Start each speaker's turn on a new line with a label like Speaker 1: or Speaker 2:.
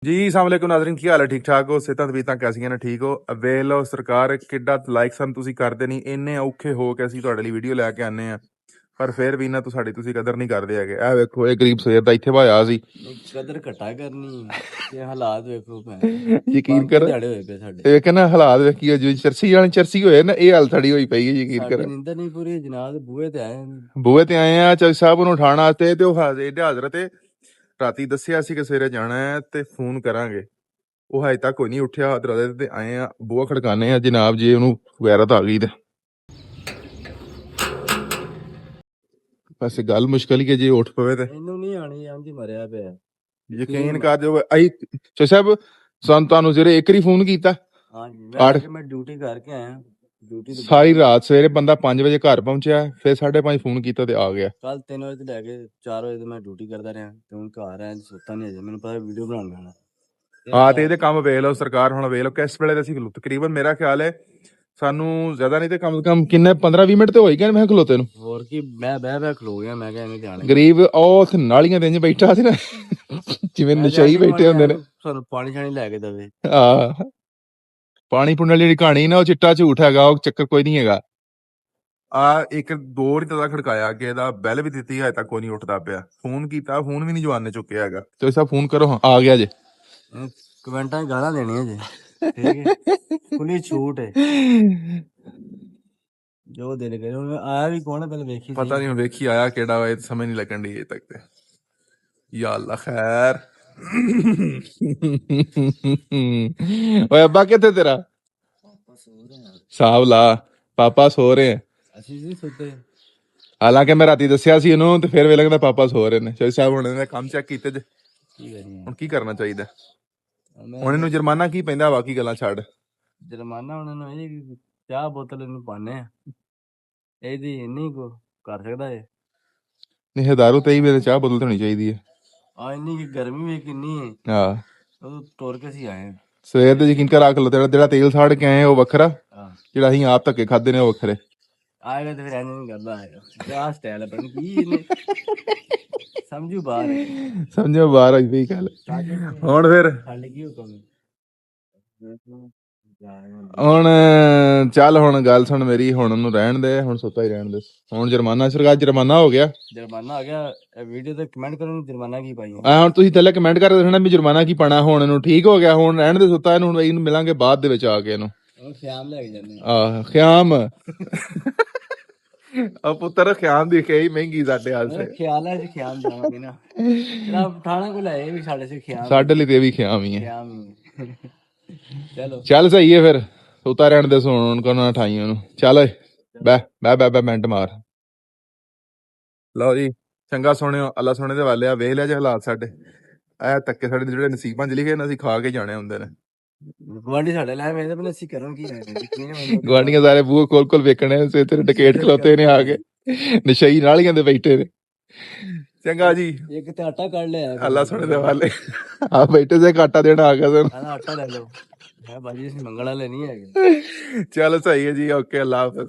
Speaker 1: जी अस्सलाम वालेकुम नाज़रीन की हाल है ठीक ठाक हो सेहतां तबीयतां कैसियां ने ठीक हो ਵੇਖ ਲਓ ਸਰਕਾਰ ਕਿੱਡਾ ਲਾਈਕ ਸਾਨੂੰ ਤੁਸੀਂ ਕਰਦੇ ਨਹੀਂ ਇੰਨੇ ਔਖੇ ਹੋ ਕੇ ਅਸੀਂ ਤੁਹਾਡੇ ਲਈ ਵੀਡੀਓ ਲੈ ਕੇ ਆਨੇ ਆ ਪਰ ਫਿਰ ਵੀ ਨਾ ਸਾਡੀ ਤੁਸੀਂ ਕਦਰ ਨਹੀਂ ਕਰਦੇ ਹੈਗੇ ਇਹ ਵੇਖੋ ਇਹ ਗਰੀਬ ਸਵੇਰ ਦਾ ਇੱਥੇ ਭਾਇਆ ਸੀ
Speaker 2: ਕਦਰ ਘਟਾ ਕਰਨੀ ਇਹ ਹਾਲਾਤ ਵੇਖੋ
Speaker 1: ਯਕੀਨ ਕਰ
Speaker 2: ਦਿਹਾੜੇ ਹੋਏ ਪਏ ਸਾਡੇ
Speaker 1: ਇਹ ਕਹਿੰਦਾ ਹਾਲਾਤ ਵੇਖੀਓ ਜੋ ਚਰਸੀ ਹੋਏ ਨਾ ਇਹ ਹਾਲ ਥੜੀ ਹੋਈ ਪਈ ਹੈ ਯਕੀਨ ਕਰ
Speaker 2: ਨਿੰਦਰ ਨਹੀਂ ਪੂਰੀ ਜਨਾਬ
Speaker 1: ਬੂਹੇ ਤੇ ਆਏ ਆ ਚੌਧਰੀ ਸਾਹਿਬ ਨੂੰ ਉਠਾਉਣ ਵਾਸਤੇ ਤੇ ਉਹ ਹਾਜ਼ਰ ਤੇ ਰਾਤੀ ਦੱਸਿਆ ਸੀ ਕਿ ਸਵੇਰੇ ਜਾਣਾ ਹੈ ਤੇ ਫੋਨ ਕਰਾਂਗੇ ਉਹ ਹਜੇ ਤੱਕ ਕੋਈ ਨਹੀਂ ਉੱਠਿਆ ਦਰਵਾਜ਼ੇ ਤੇ ਆਏ ਆ ਬੂਹਾ ਖੜਕਾਨੇ ਆ ਜਨਾਬ ਜੇ ਉਹਨੂੰ ਵਗੈਰਤ ਆ ਗਈ ਤੇ ਬਸ ਗੱਲ ਮੁਸ਼ਕਲ ਹੀ ਹੈ ਜੇ ਉੱਠ ਪਵੇ ਤੇ
Speaker 2: ਇਹਨੂੰ ਨਹੀਂ ਆਣੀ ਇੰਜ ਮਰਿਆ ਪਿਆ
Speaker 1: ਯਕੀਨ ਕਰ ਜੋ ਅਈ ਸਾਹਿਬ ਤੁਹਾਨੂੰ ਜਿਹੜੇ ਇੱਕ ਵਾਰੀ ਫੋਨ ਕੀਤਾ
Speaker 2: ਹਾਂਜੀ ਮੈਂ ਡਿਊਟੀ ਕਰਕੇ ਆਇਆ ਡਿਊਟੀ
Speaker 1: ਸਾਰੀ ਰਾਤ ਸਵੇਰੇ ਬੰਦਾ 5 ਵਜੇ ਘਰ ਪਹੁੰਚਿਆ ਫਿਰ 5:30 ਫੋਨ ਕੀਤਾ ਤੇ ਆ ਗਿਆ
Speaker 2: ਕੱਲ 3 ਵਜੇ ਤੋਂ ਲੈ ਕੇ 4 ਵਜੇ ਤੱਕ ਮੈਂ ਡਿਊਟੀ ਕਰਦਾ ਰਿਹਾ ਤੇ ਹੁਣ ਘਰ ਆਇਆ ਸੁੱਤਾ ਨਹੀਂ ਅਜੇ ਮੈਨੂੰ ਪਤਾ ਵੀਡੀਓ ਬਣਾਉਣ ਜਾਣਾ
Speaker 1: ਹਾਂ ਤੇ ਇਹਦੇ ਕੰਮ ਵੇਖ ਲਓ ਸਰਕਾਰ ਹੁਣ ਵੇਖ ਲਓ ਕਿਸ ਵੇਲੇ ਅਸੀਂ ਤਕਰੀਬਨ ਮੇਰਾ ਖਿਆਲ ਹੈ ਸਾਨੂੰ ਜ਼ਿਆਦਾ ਨਹੀਂ ਤੇ ਕਮ ਸੇ ਕਮ ਕਿੰਨੇ 15-20 ਮਿੰਟ ਤੇ ਹੋ ਹੀ ਗਏ ਮੈਂ ਖਲੋਤੇ ਨੂੰ
Speaker 2: ਹੋਰ ਕੀ ਮੈਂ ਬਹਿ ਖਲੋ ਗਿਆ ਮੈਂ ਕਿਹਾ ਇਹਨੇ ਜਾਣਾ
Speaker 1: ਗਰੀਬ ਉਹ ਉੱਥੇ ਨਾਲੀਆਂ ਦੇ ਇੰਜ ਬੈਠਾ ਸੀ ਨਾ ਜਿਵੇਂ ਨਸ਼ਈ ਬੈਠੇ ਹੁੰਦੇ ਨੇ
Speaker 2: ਸਾਨੂੰ ਪਾਣੀ ਛਾਣੀ ਲੈ ਕੇ ਦਵੇ
Speaker 1: ਆ ਪਾਣੀ ਪੁੰਨ ਵਾਲੀ ਜਿਹੜੀ ਕਹਾਣੀ ਨਾ ਉਹ ਚਿੱਟਾ ਝੂਠ ਹੈਗਾ ਉਹ ਚੱਕਰ ਕੋਈ ਨਹੀਂ ਹੈਗਾ ਆ ਇੱਕ ਦੋ ਵਾਰੀ ਤਾਂ ਖੜਕਾਇਆ ਕਿ ਇਹਦਾ ਬੈਲ ਵੀ ਦਿੱਤੀ ਹਜੇ ਤੱਕ ਕੋਈ ਨਹੀਂ ਉੱਠਦਾ ਪਿਆ ਫੋਨ ਕੀਤਾ ਫੋਨ ਵੀ ਨਹੀਂ ਜਵਾਨ ਨੇ ਚੁੱਕਿਆ ਹੈਗਾ ਤੇ ਸਾ ਫੋਨ ਕਰੋ ਆ ਗਿਆ ਜੇ
Speaker 2: ਕਮੈਂਟਾਂ ਗਾਲਾਂ ਦੇਣੀਆਂ ਜੇ ਠੀਕ ਹੈ ਖੁੱਲੀ ਛੂਟ ਹੈ ਜੋ ਦਿਲ ਕਰੇ ਹੁਣ ਆਇਆ ਵੀ ਕੌਣ ਹੈ ਪਹਿਲਾਂ ਵੇਖੀ
Speaker 1: ਪਤਾ ਨਹੀਂ ਵੇਖੀ ਆਇਆ ਕਿਹੜਾ ਵਾ ਇਹ ਸਮਝ ਨਹੀਂ ਲੱਗਣ ਦੀ ਅਜੇ ਤੱਕ ਤੇ ਯਾ ਅੱਲਾ ਖੈਰ ਓਏ ਅੱਬਾ ਕਿੱਥੇ ਤੇਰਾ ਸਾਹਬ ਲਾ ਪਾਪਾ ਸੋ ਰਹੇ
Speaker 2: ਅਸੀਂ ਨਹੀਂ ਸੁੱਤੇ
Speaker 1: ਹਾਲਾਂਕਿ ਮੈਂ ਰਾਤੀ ਦੱਸਿਆ ਸੀ ਇਹਨੂੰ ਤੇ ਫਿਰ ਵੇ ਲੱਗਦਾ ਪਾਪਾ ਸੋ ਰਹੇ ਨੇ ਚੌਧਰੀ ਸਾਹਿਬ ਹੁਣ ਇਹਨੇ ਕੰਮ ਚੈੱਕ ਕੀਤੇ ਜੇ ਹੁਣ ਕੀ ਕਰਨਾ ਚਾਹੀਦਾ ਹੁਣ ਇਹਨੂੰ ਜੁਰਮਾਨਾ ਕੀ ਪੈਂਦਾ ਬਾਕੀ ਗੱਲਾਂ ਛੱਡ
Speaker 2: ਜੁਰਮਾਨਾ ਉਹਨਾਂ ਨੂੰ ਇਹ ਚਾਹ ਬੋਤਲ ਇਹਨੂੰ ਪਾਣੇ ਆ ਇਹਦੀ ਇੰਨੀ ਕੋ ਕਰ ਸਕਦਾ ਹੈ
Speaker 1: ਨਹੀਂ ਦਾਰੂ ਤੇ ਹੀ ਮੇਰੇ ਚਾਹ ਬੋਤਲ ਹੋਣੀ ਚਾਹੀਦੀ ਹੈ
Speaker 2: ਆ ਇੰਨੀ ਕਿ ਗਰਮੀ ਵੀ ਕਿੰਨੀ ਹੈ
Speaker 1: ਹਾਂ
Speaker 2: ਉਹ ਤੋੜ ਕੇ ਸੀ ਆਏ
Speaker 1: ਸਵੇਰ ਦੇ ਯਕੀਨ ਕਰ ਰੱਖ ਲੋ ਜਿਹੜਾ ਤੇਲ ਸਾੜ ਕੇ ਆਏ ਉਹ ਵੱਖਰਾ ਜਿਹੜਾ ਅਸੀਂ ਆਪ ਧੱਕੇ ਖਾਦੇ ਨੇ ਉਹ ਵੱਖਰੇ
Speaker 2: ਆਏਗਾ ਤੇ ਫਿਰ ਐਂ ਨਹੀਂ ਕਰਦਾ ਆਏਗਾ ਕਿਆ ਸਟਾਈਲ ਹੈ ਪਰ ਕੀ ਇਹਨੇ ਸਮਝੋ ਬਾਹਰ
Speaker 1: ਆਈ ਪਈ ਗੱਲ ਹੁਣ ਫਿਰ
Speaker 2: ਛੱਡ ਕੀ ਹੁਕਮ
Speaker 1: ਹੁਣ ਚੱਲ ਹੁਣ ਗੱਲ ਸੁਣ ਮੇਰੀ ਹੁਣ ਉਹਨੂੰ ਰਹਿਣ ਦੇ ਹੁਣ ਸੁੱਤਾ ਹੀ ਰਹਿਣ ਦੇ ਹੁਣ ਜੁਰਮਾਨਾ ਸਰਕਾਰ ਜੁਰਮਾਨਾ ਹੋ ਗਿਆ
Speaker 2: ਜੁਰਮਾਨਾ ਆ ਗਿਆ ਵੀਡੀਓ ਤੇ ਕਮੈਂਟ ਕਰੋ ਜੁਰਮਾਨਾ ਕੀ ਪਾਈ
Speaker 1: ਹੁਣ ਤੁਸੀਂ ਥੱਲੇ ਕਮੈਂਟ ਕਰਕੇ ਦੱਸਣਾ ਵੀ ਜੁਰਮਾਨਾ ਕੀ ਪਾਣਾ ਹੁਣ ਇਹਨੂੰ ਠੀਕ ਹੋ ਗਿਆ ਹੁਣ ਰਹਿਣ ਦੇ ਸੁੱਤਾ ਇਹਨੂੰ ਹੁਣ ਇਹਨੂੰ ਮਿਲਾਂਗੇ ਬਾਅਦ ਦੇ ਵਿੱਚ ਆ ਕੇ ਇਹਨੂੰ
Speaker 2: ਖਿਆਮ ਲੈ ਕੇ ਜਾਂਦੇ
Speaker 1: ਆਹ ਖਿਆਮ ਆ ਪੁੱਤਰ ਖਿਆਮ ਦੀ ਕਈ ਮਹਿੰਗੀ ਸਾਡੇ ਹਾਲ
Speaker 2: ਖਿਆਲ ਹੈ ਖਿਆਮ ਜਾਵਾਂਗੇ ਨਾ ਤੇਰਾ ਠਾਣਾ ਕੋ ਲਾਏ ਵੀ ਸਾਡੇ ਸੇ ਖਿਆਮ
Speaker 1: ਸਾਡੇ ਲਈ ਤੇ ਵੀ ਖਿਆਮ ਹੀ ਹੈ
Speaker 2: ਚਲੋ
Speaker 1: ਚੱਲ ਸਹੀ ਹੈ ਫਿਰ ਸੁੱਤਾ ਰਹਿਣ ਦੇ ਸੋਣ ਕੋ ਨਾ ਠਾਈ ਉਹਨੂੰ ਚੱਲ ਬੈ ਮਿੰਟ ਮਾਰ ਲਓ ਜੀ ਚੰਗਾ ਸੁਣਿਓ ਅੱਲਾ ਸੋਹਣੇ ਦੇ ਵਾਲੇ ਆ ਵੇਖ ਲਿਆ ਜੇ ਹਾਲਾਤ ਸਾਡੇ ਇਹ ਤੱਕੇ ਸਾਡੇ ਜਿਹੜੇ ਨਸੀਬਾਂ ਚ ਲਿਖੇ ਨੇ ਅਸੀਂ ਖਾ ਕੇ ਜਾਣੇ ਹੁੰਦੇ ਨੇ
Speaker 2: ਗਵਾਂਢੀ ਸਾਡੇ ਲੈ ਮੈਂ ਤਾਂ ਅਸੀਂ ਕਰਾਂ ਕੀ
Speaker 1: ਗਵਾਂਢੀਆਂ ਸਾਰੇ ਬੂਹੇ ਕੋਲ ਵੇਖਣੇ ਸੇ ਤੇਰੇ ਡਕੇਟ ਖਲੋਤੇ ਨੇ ਆ ਕੇ ਨਸ਼ਈ ਨਾਲੀਆਂ ਦੇ ਬੈਠੇ ਨੇ ਚੰਗਾ ਜੀ
Speaker 2: ਇੱਕ ਤੇ ਆਟਾ ਕੱਢ ਲਿਆ
Speaker 1: ਅੱਲਾ ਸੋਹਣੇ ਦੇ ਵਾਲੇ ਆ ਬੈਠੇ ਸੇ ਆਟਾ ਦੇਣ ਆ ਗਿਆ ਸਨ
Speaker 2: ਆਟਾ ਲੈ ਲਓ ਹੈ ਬਾਜੀ ਅਸੀਂ ਮੰਗਣ ਵਾਲੇ ਨਹੀਂ ਹੈਗੇ
Speaker 1: ਚਲ ਸਹੀ ਹੈ ਜੀ ਓਕੇ ਅੱਲਾ ਹਾਫਿਜ਼